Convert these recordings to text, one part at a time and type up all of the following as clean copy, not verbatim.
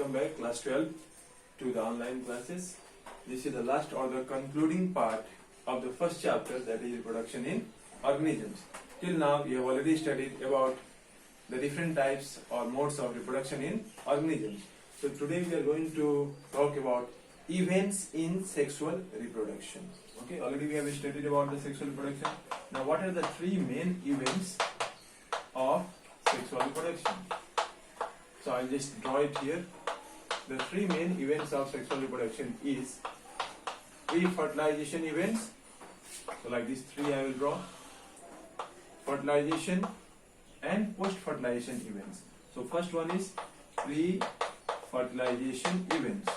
welcome back class 12 to the online classes. This is the last or the concluding part of the first chapter, that is reproduction in organisms. Till now we have already studied about the different types or modes of reproduction in organisms. So today we are going to talk about events in sexual reproduction. Okay, already we have studied about the sexual reproduction. Now what are the three main events of sexual reproduction? So I'll just draw it here. The three main events of sexual reproduction is pre-fertilization events. So like these three I will draw. Fertilization and post-fertilization events. So first one is pre-fertilization events.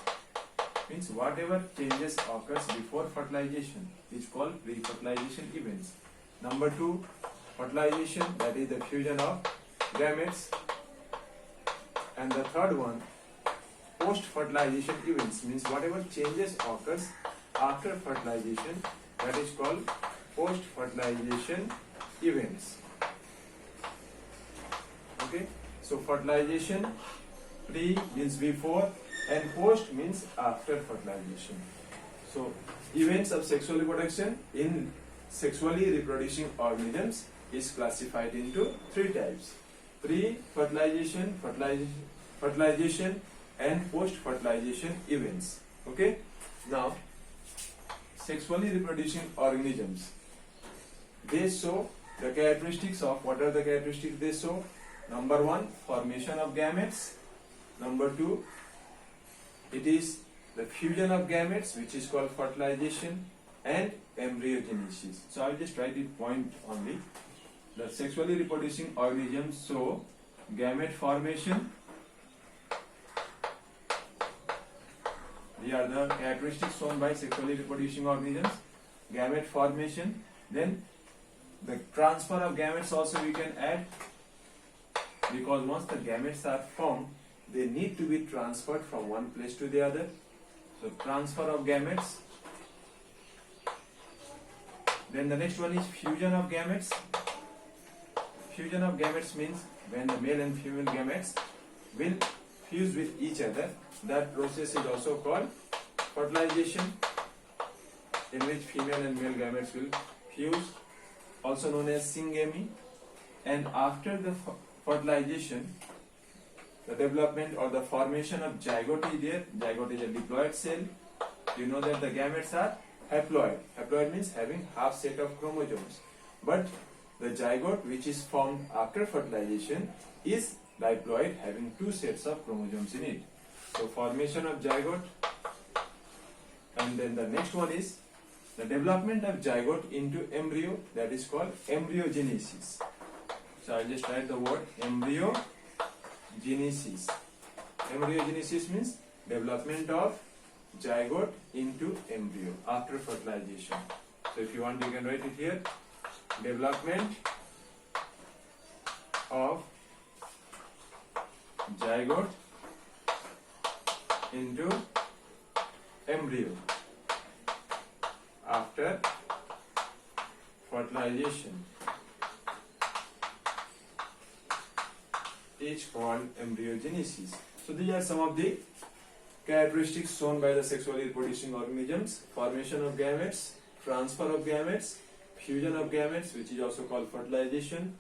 Means whatever changes occurs before fertilization is called pre-fertilization events. Number two, fertilization, that is the fusion of gametes. And the third one, post-fertilization events, means whatever changes occurs after fertilization, that is called post-fertilization events. Okay, so fertilization, pre means before and post means after fertilization. So events of sexual reproduction in sexually reproducing organisms is classified into three types: pre-fertilization, fertilization and post-fertilization events. Okay, now sexually reproducing organisms, they show the characteristics of, what are the characteristics they show? Number one, formation of gametes. Number two, it is the fusion of gametes, which is called fertilization, and embryogenesis. So I will just write it point only. The sexually reproducing organisms show gamete formation. These are the characteristics shown by sexually reproducing organisms. Gamete formation, then the transfer of gametes also we can add, because once the gametes are formed, they need to be transferred from one place to the other. So transfer of gametes. Then the next one is fusion of gametes. Fusion of gametes means when the male and female gametes will fuse with each other. That process is also called fertilization, in which female and male gametes will fuse, also known as syngamy. And after the fertilization, the development or the formation of zygote is there. Zygote is a diploid cell. You know that the gametes are haploid. Haploid means having half set of chromosomes. But the zygote, which is formed after fertilization, is diploid, having two sets of chromosomes in it. So formation of zygote, and then the next one is the development of zygote into embryo, that is called embryogenesis. So I will just write the word embryogenesis. Embryogenesis means development of zygote into embryo after fertilization. So if you want, you can write it here. Development of zygote into embryo after fertilization is called embryogenesis. So these are some of the characteristics shown by the sexually reproducing organisms: formation of gametes, transfer of gametes, fusion of gametes, which is also called fertilization,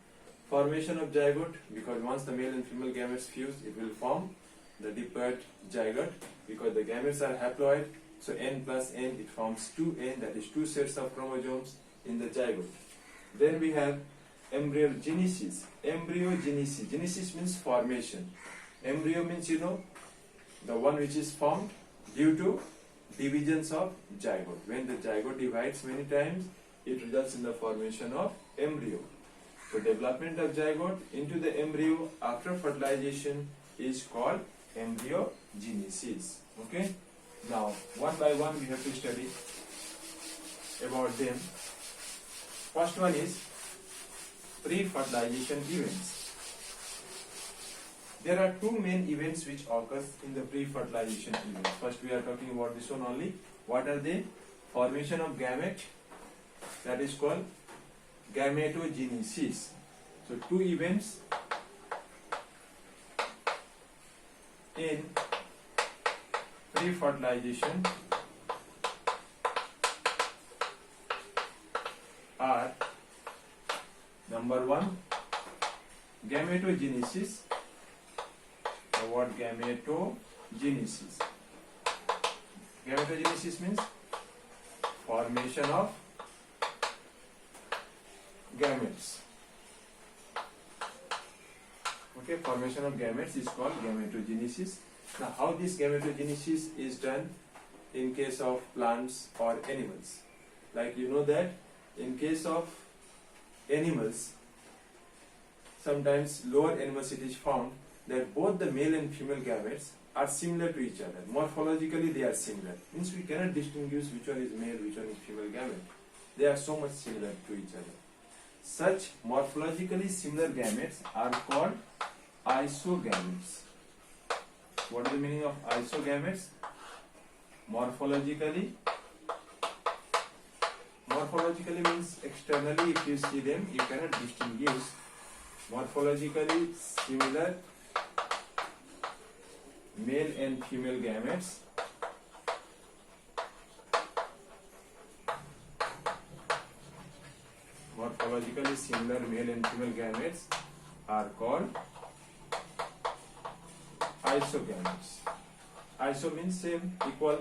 formation of zygote, because once the male and female gametes fuse, it will form the diploid zygote, because the gametes are haploid. So n plus n, it forms 2n, that is two sets of chromosomes in the zygote. Then we have embryogenesis. Embryogenesis. Genesis means formation. Embryo means, you know, the one which is formed due to divisions of zygote. When the zygote divides many times, it results in the formation of embryo. So development of zygote into the embryo after fertilization is called embryogenesis. Okay. Now one by one we have to study about them. First one is pre-fertilization events. There are two main events which occurs in the pre-fertilization event. First we are talking about this one only. What are they? Formation of gamete, that is called gametogenesis. So two events in pre-fertilization are number 1 gametogenesis. The word gametogenesis. Gametogenesis means formation of gametes. Okay, formation of gametes is called gametogenesis. Now, how this gametogenesis is done in case of plants or animals? Like you know that in case of animals, sometimes lower animals it is found that both the male and female gametes are similar to each other. Morphologically they are similar. Means we cannot distinguish which one is male, which one is female gamete. They are so much similar to each other. Such morphologically similar gametes are called isogametes. What is the meaning of isogametes? Morphologically means externally if you see them you cannot distinguish. Morphologically similar male and female gametes are called isogametes. Iso means same, equal.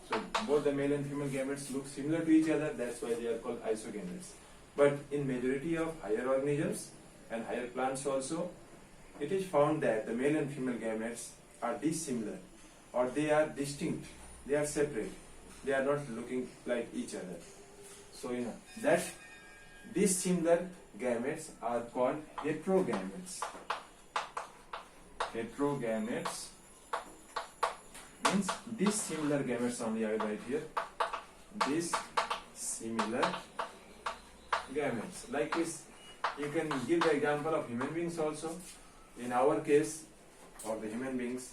So both the male and female gametes look similar to each other, that's why they are called isogametes. But in majority of higher organisms and higher plants also, it is found that the male and female gametes are dissimilar or they are distinct, they are separate, they are not looking like each other. So that dissimilar gametes are called heterogametes. Heterogametes means dissimilar gametes only, I will write here. Dissimilar gametes. Like this, you can give the example of human beings also. In our case, or the human beings,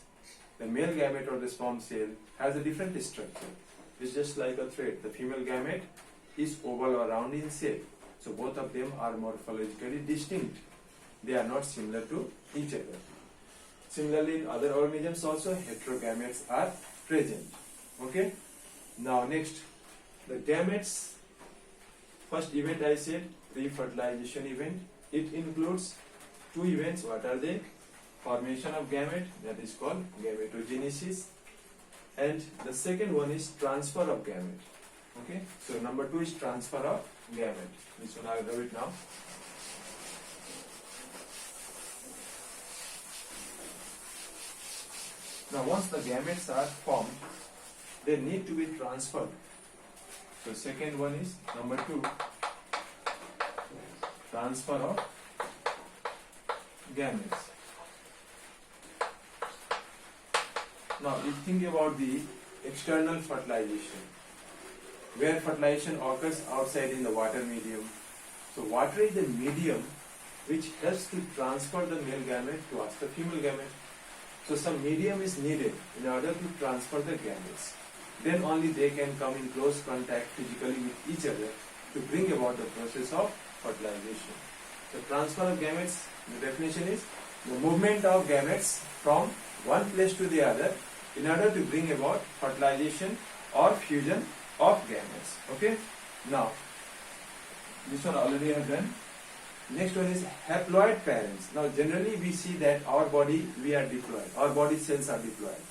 the male gamete or the sperm cell has a different structure. It's just like a thread. The female gamete is oval or round in shape. So both of them are morphologically distinct. They are not similar to each other. Similarly, in other organisms also, heterogametes are present. Okay. Now next, the gametes. First event I said, pre-fertilization event. It includes two events. What are they? Formation of gamete, that is called gametogenesis, and the second one is transfer of gamete. Okay. So number 2 is transfer of gamete. This one I will do it now. Now once the gametes are formed, they need to be transferred. So second one is number 2, transfer of gametes. Now you think about the external fertilization, where fertilization occurs outside in the water medium. So water is the medium which helps to transfer the male gamete to us, the female gamete. So some medium is needed in order to transfer the gametes. Then only they can come in close contact physically with each other to bring about the process of fertilization. The transfer of gametes, the definition is the movement of gametes from one place to the other in order to bring about fertilization or fusion of gametes. Okay. Now, this one already I have done. Next one is haploid parents. Now, generally we see that our body, we are diploid. Our body cells are diploid.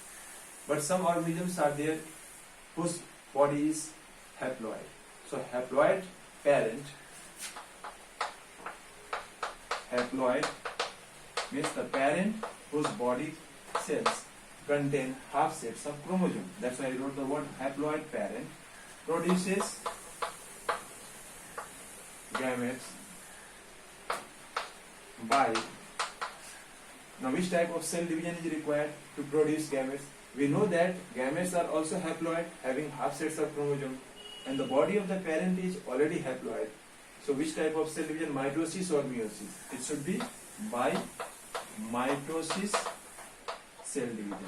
But some organisms are there whose body is haploid. So, haploid parent, haploid means the parent whose body cells contain half sets of chromosome. That's why I wrote the word haploid parent. Produces gametes by. Now which type of cell division is required to produce gametes? We know that gametes are also haploid, having half sets of chromosome, and the body of the parent is already haploid. So which type of cell division, mitosis or meiosis? It should be by mitosis cell division.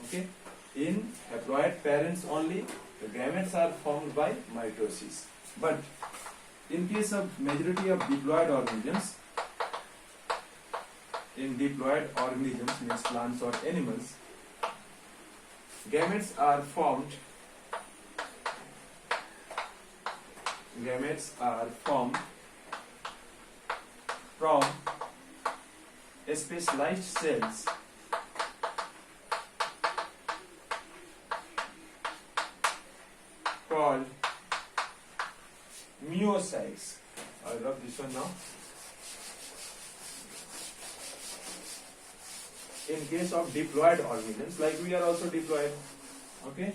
Okay. In haploid parents only, the gametes are formed by mitosis. But in case of majority of diploid organisms, in diploid organisms means plants or animals, gametes are formed from specialized cells called myocytes. I love this one now. In case of diploid organisms, like we are also diploid, okay?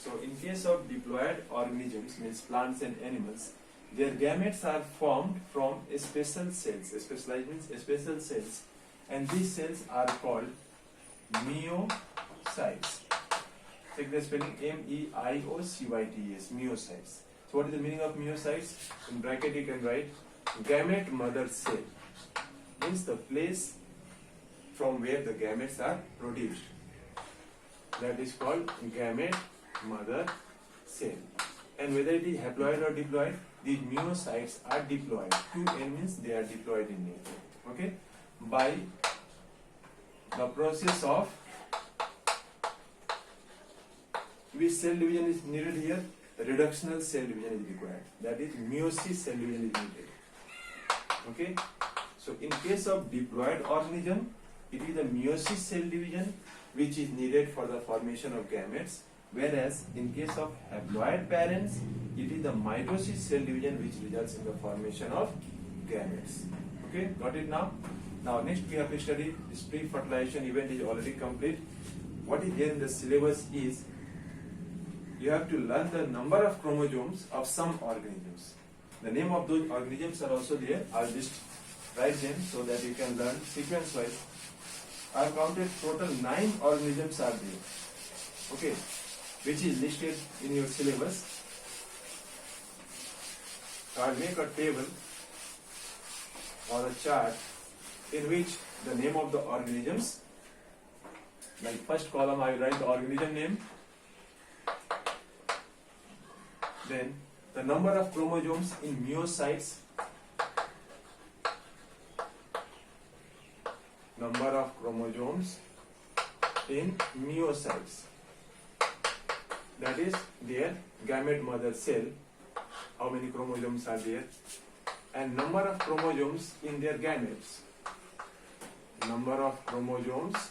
So in case of diploid organisms, means plants and animals, their gametes are formed from special cells. Specialized means special cells, and these cells are called myocytes. Take the spelling MEIOCYTES, myocytes. So what is the meaning of myocytes? In bracket you can write gamete mother cell, means the place from where the gametes are produced. That is called gamete mother cell. And whether it is haploid or diploid, these myocytes are diploid. 2N means they are diploid in nature. Okay? By the process of which cell division is needed here? Reductional cell division is required. That is meiosis cell division is needed. Okay? So in case of diploid organism, it is the meiosis cell division which is needed for the formation of gametes, whereas in case of haploid parents, it is the mitosis cell division which results in the formation of gametes. Okay, got it now? Now next we have to study this pre-fertilization event is already complete. What is here in the syllabus is you have to learn the number of chromosomes of some organisms. The name of those organisms are also there. I'll just write them so that you can learn sequence wise. I have counted total 9 organisms are there. Okay, which is listed in your syllabus. So I'll make a table or a chart in which the name of the organisms, like first column I will write the organism name, then the number of chromosomes in myocytes, number of chromosomes in myocytes, that is their gamete mother cell, how many chromosomes are there, and number of chromosomes in their gametes, number of chromosomes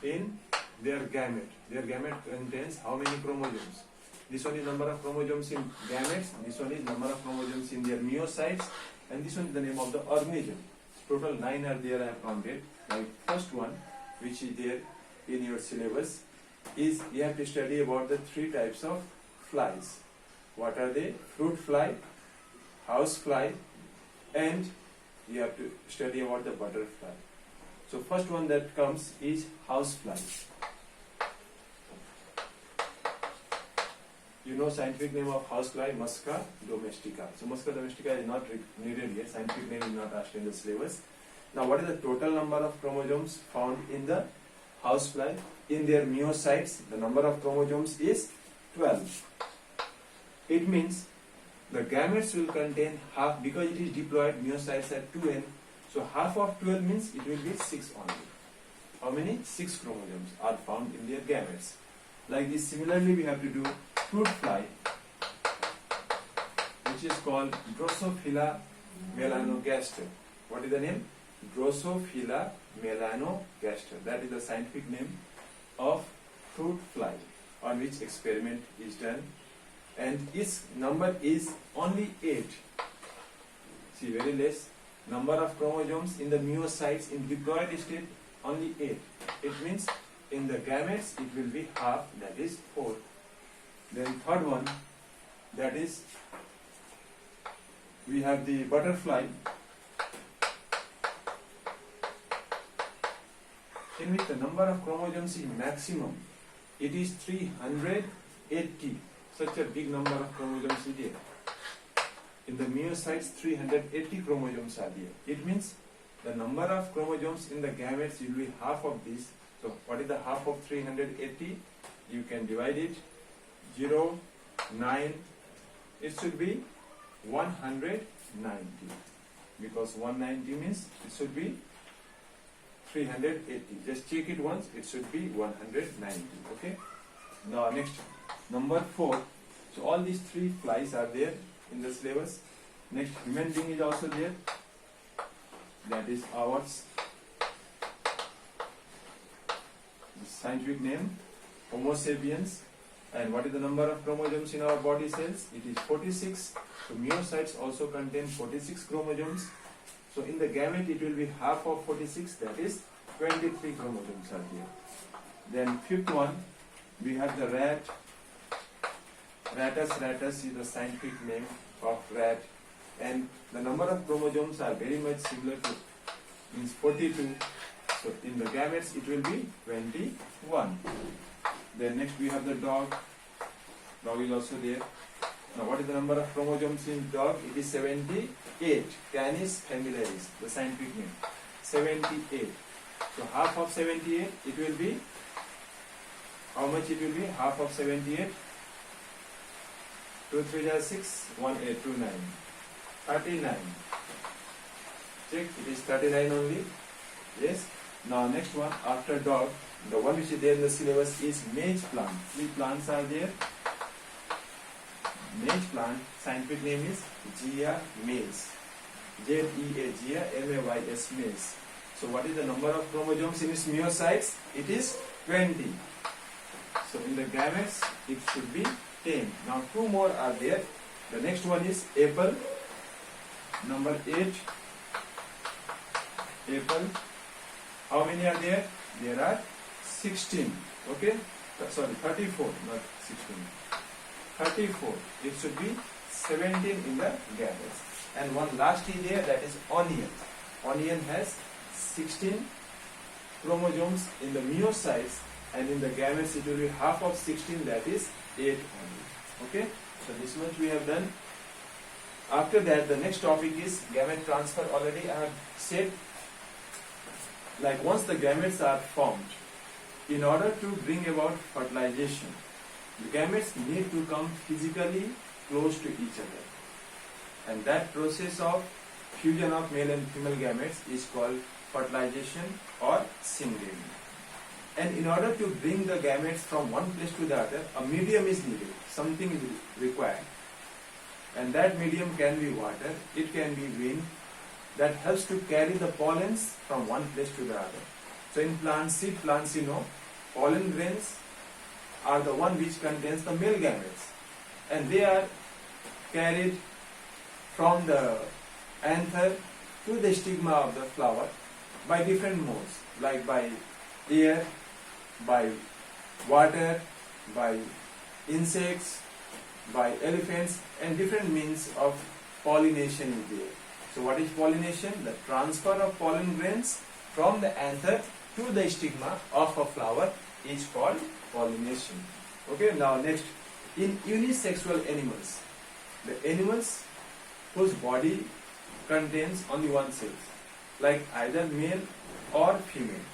in their gamete contains how many chromosomes. This one is number of chromosomes in gametes, this one is number of chromosomes in their myocytes, and this one is the name of the organism. Total 9 are there I have counted. Like first one, which is there in your syllabus, is you have to study about the 3 types of flies. What are they? Fruit fly, house fly, and you have to study about the butterfly. So first one that comes is house fly. You know scientific name of housefly, Musca domestica. So Musca domestica is not needed here. Scientific name is not asked in the syllabus. Now what is the total number of chromosomes found in the housefly? In their myocytes, the number of chromosomes is 12. It means the gametes will contain half, because it is diploid, myocytes are 2n. So half of 12 means it will be 6 only. How many? 6 chromosomes are found in their gametes. Like this, similarly we have to do fruit fly, which is called Drosophila melanogaster. What is the name? Drosophila melanogaster. That is the scientific name of fruit fly on which experiment is done, and its number is only 8. See, very less. Number of chromosomes in the myocytes in diploid state only 8. It means in the gametes it will be half, that is 4. Then third one, that is we have the butterfly, in which the number of chromosomes is maximum. It is 380. Such a big number of chromosomes is there. In the myocytes, 380 chromosomes are there. It means the number of chromosomes in the gametes will be half of this. So what is the half of 380? You can divide it. 0, 9, it should be 190, because 190 means it should be 380. Just check it once, it should be 190. Okay. Now next, number 4. So all these 3 flies are there in the syllabus. Next, human being is also there. That is ours. The scientific name, Homo sapiens. And what is the number of chromosomes in our body cells? It is 46. So myocytes also contain 46 chromosomes. So in the gamete it will be half of 46, that is 23 chromosomes are there. Then 5th one, we have the rat. Rattus is the scientific name of rat. And the number of chromosomes are very much similar to, means 42. So in the gametes it will be 21. Then next we have the dog. Dog is also there. Now what is the number of chromosomes in dog? It is 78. Canis familiaris, the scientific name. 78. So half of 78, it will be, how much it will be? Half of 78. 2 3 are 6, 1 8, 2 9. 39. Check, it is 39 only. Yes. Now next one, after dog, the one which is there in the syllabus is maize plant. 3 plants are there. Maize plant, scientific name is Zea mays. Z-E-A, Zea, M-A-Y-S, maize. So what is the number of chromosomes in its myocytes? It is 20. So in the gametes, it should be 10. Now 2 more are there. The next one is apple. Number 8. Apple. How many are there? There are 16. Okay? Sorry, 34, not 16. 34. It should be 17 in the gametes. And one last is there, that is onion. Onion has 16 chromosomes in the myocytes, and in the gametes it will be half of 16, that is 8 only. Okay? So this much we have done. After that, the next topic is gamete transfer. Already I have said, like once the gametes are formed, in order to bring about fertilization, the gametes need to come physically close to each other. And that process of fusion of male and female gametes is called fertilization or singing. And in order to bring the gametes from one place to the other, a medium is needed. Something is required. And that medium can be water, it can be wind, that helps to carry the pollens from one place to the other. So in plants, seed plants, you know, pollen grains are the one which contains the male gametes. And they are carried from the anther to the stigma of the flower by different modes, like by air, by water, by insects, by elephants, and different means of pollination is there. So what is pollination? The transfer of pollen grains from the anther to the stigma of a flower is called pollination. Okay, now next, in unisexual animals, the animals whose body contains only one sex, like either male or female,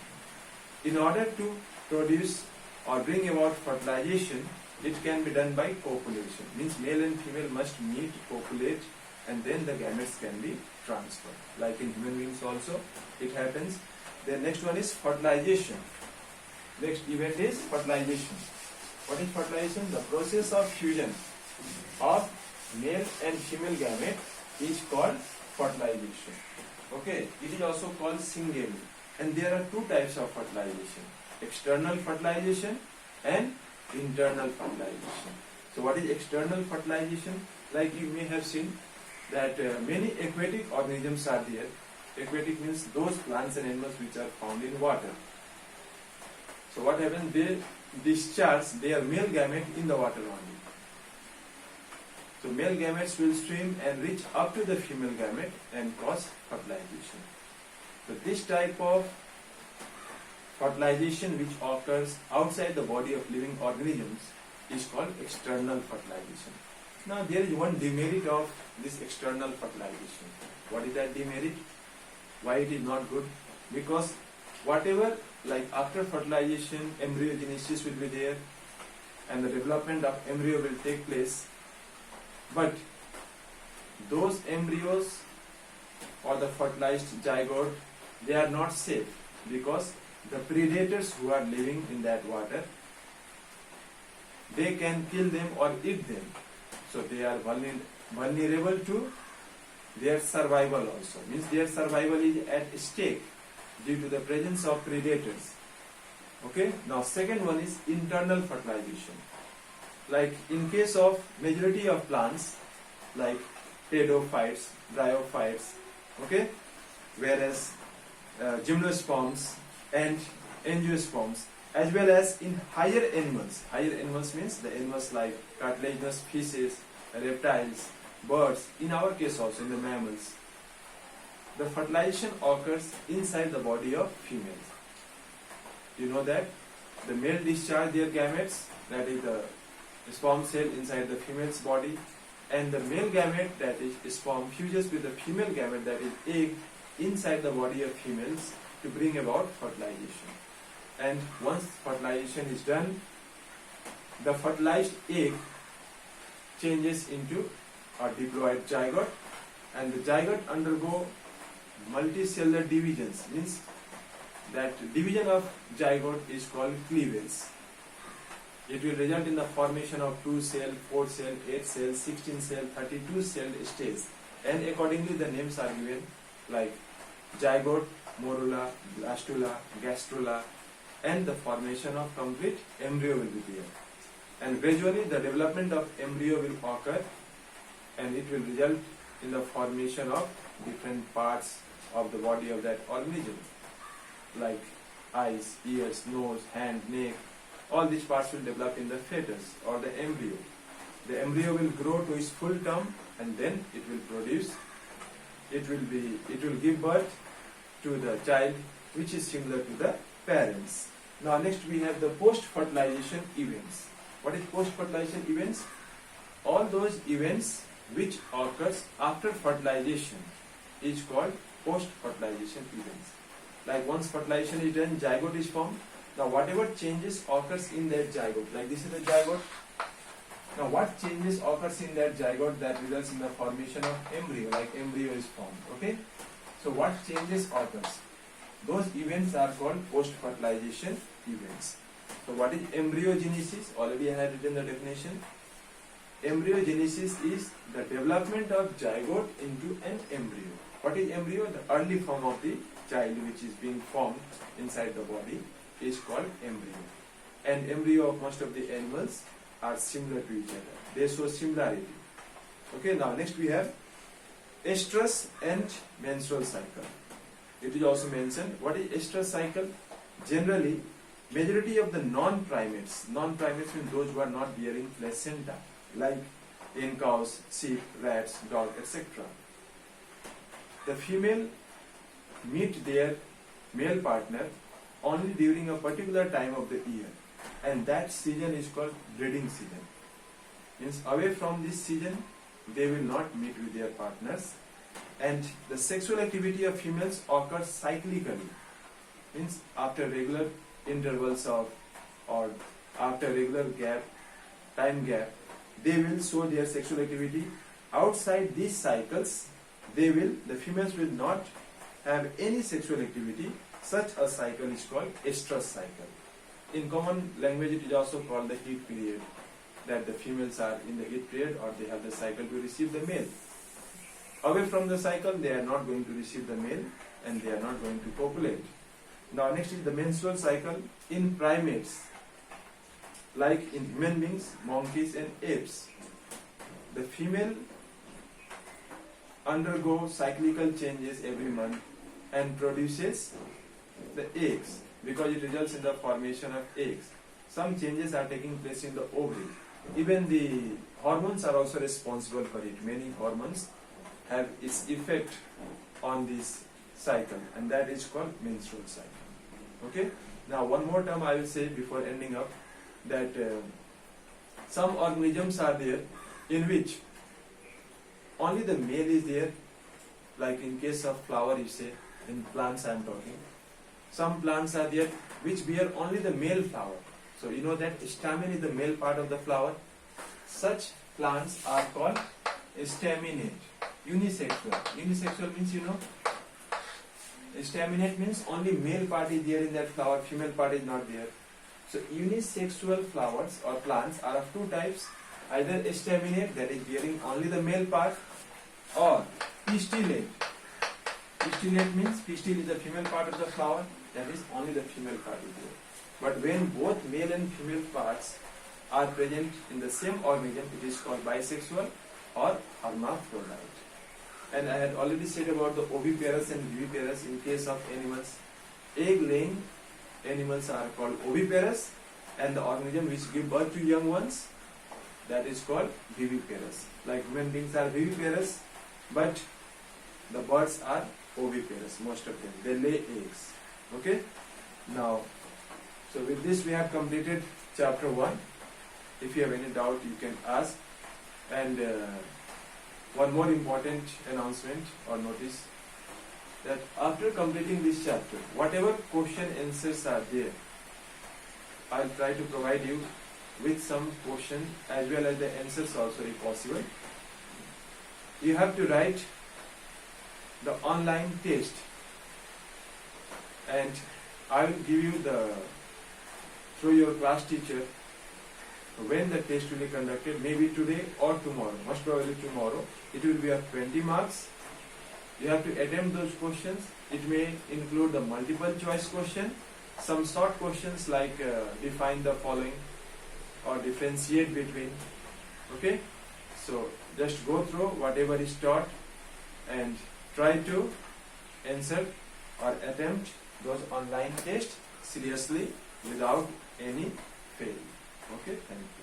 in order to produce or bring about fertilization, it can be done by copulation. Means male and female must meet, copulate, and then the gametes can be transferred. Like in human beings also, it happens. The next one is fertilization. Next event is fertilization. What is fertilization? The process of fusion of male and female gamete is called fertilization. Okay, it is also called syngamy. And there are 2 types of fertilization: external fertilization and internal fertilization. So what is external fertilization? Like you may have seen that many aquatic organisms are there. Aquatic means those plants and animals which are found in water. So what happens? They discharge their male gamete in the water only. So male gametes will swim and reach up to the female gamete and cause fertilization. So this type of fertilization which occurs outside the body of living organisms is called external fertilization. Now there is one demerit of this external fertilization. What is that demerit? Why it is not good? Because whatever, like after fertilization, embryogenesis will be there and the development of embryo will take place. But those embryos or the fertilized zygote, they are not safe. because the predators who are living in that water, they can kill them or eat them. So they are vulnerable to their survival also. Means their survival is at stake due to the presence of predators. Okay. Now second one is internal fertilization. Like in case of majority of plants like pteridophytes, bryophytes, okay, whereas gymnosperms and angiosperms, as well as in higher animals means the animals like cartilaginous fishes, reptiles, birds, in our case also in the mammals, the fertilization occurs inside the body of females. You know that the male discharge their gametes, that is the sperm cell inside the female's body, and the male gamete, that is sperm, fuses with the female gamete, that is egg, inside the body of females to bring about fertilization. And once fertilization is done, the fertilized egg changes into a diploid zygote, and the zygote undergo multicellular divisions. Means that division of zygote is called cleavage. It will result in the formation of 2 cell, 4 cell, 8 cell, 16 cell, 32 cell stage, and accordingly the names are given like zygote, morula, blastula, gastrula, and the formation of complete embryo will be there. And gradually the development of embryo will occur, and it will result in the formation of different parts of the body of that organism, like eyes, ears, nose, hand, neck. All these parts will develop in the fetus or the embryo. The embryo will grow to its full term, and then it will produce, it will give birth to the child, which is similar to the parents. Now next we have the post-fertilization events. What is post-fertilization events? All those events which occurs after fertilization is called post-fertilization events. Like once fertilization is done, zygote is formed. Now whatever changes occurs in that zygote, like this is the zygote. Now what changes occurs in that zygote that results in the formation of embryo, like embryo is formed, okay? So what changes occurs? Those events are called post-fertilization events. So what is embryogenesis? Already I have written the definition. Embryogenesis is the development of zygote into an embryo. What is embryo? The early form of the child which is being formed inside the body is called embryo. And embryo of most of the animals are similar to each other. They show similarity. Okay, now next we have estrus and menstrual cycle. It is also mentioned. What is estrus cycle? Generally, majority of the non-primates means those who are not bearing placenta, like in cows, sheep, rats, dog, etc. The female meet their male partner only during a particular time of the year, and that season is called breeding season. Means away from this season they will not meet with their partners, and the sexual activity of females occurs cyclically. Means after regular intervals of, or after regular time gap, they will show their sexual activity. Outside these cycles, the females will not have any sexual activity. Such a cycle is called estrus cycle. In common language, it is also called the heat period, that the females are in the heat period, or they have the cycle to receive the male. Away from the cycle, they are not going to receive the male, and they are not going to copulate. Now next is the menstrual cycle in primates, like in human beings, monkeys and apes. The female undergo cyclical changes every month and produces the eggs, because it results in the formation of eggs. Some changes are taking place in the ovary. Even the hormones are also responsible for it. Many hormones have its effect on this cycle, and that is called menstrual cycle. Okay. Now one more term I will say before ending up, that some organisms are there in which only the male is there, like in case of flower, you say, in plants I am talking. Some plants are there which bear only the male flower. So you know that stamen is the male part of the flower. Such plants are called staminate. Unisexual. Unisexual means, you know, Staminate means only male part is there in that flower, female part is not there. So unisexual flowers or plants are of two types, either staminate, that is bearing only the male part, or pistillate. Pistillate means pistil is the female part of the flower, that is only the female part is there. But when both male and female parts are present in the same organism, it is called bisexual or hermaphrodite. And I had already said about the oviparous and viviparous in case of animals. Egg-laying animals are called oviparous, and the organism which give birth to young ones, that is called viviparous. Like human beings are viviparous, but the birds are oviparous, most of them. They lay eggs. Okay? Now, so with this we have completed chapter 1. If you have any doubt, you can ask. And one more important announcement or notice, that after completing this chapter, whatever question answers are there, I'll try to provide you with some question as well as the answers also if possible. You have to write the online test, and I will give you through your class teacher when the test will be conducted, maybe today or tomorrow, most probably tomorrow. It will be of 20 marks. You have to attempt those questions. It may include the multiple choice question, some short questions like define the following or differentiate between. Okay? So just go through whatever is taught and try to answer or attempt those online tests seriously without any fail. Okay, thank you.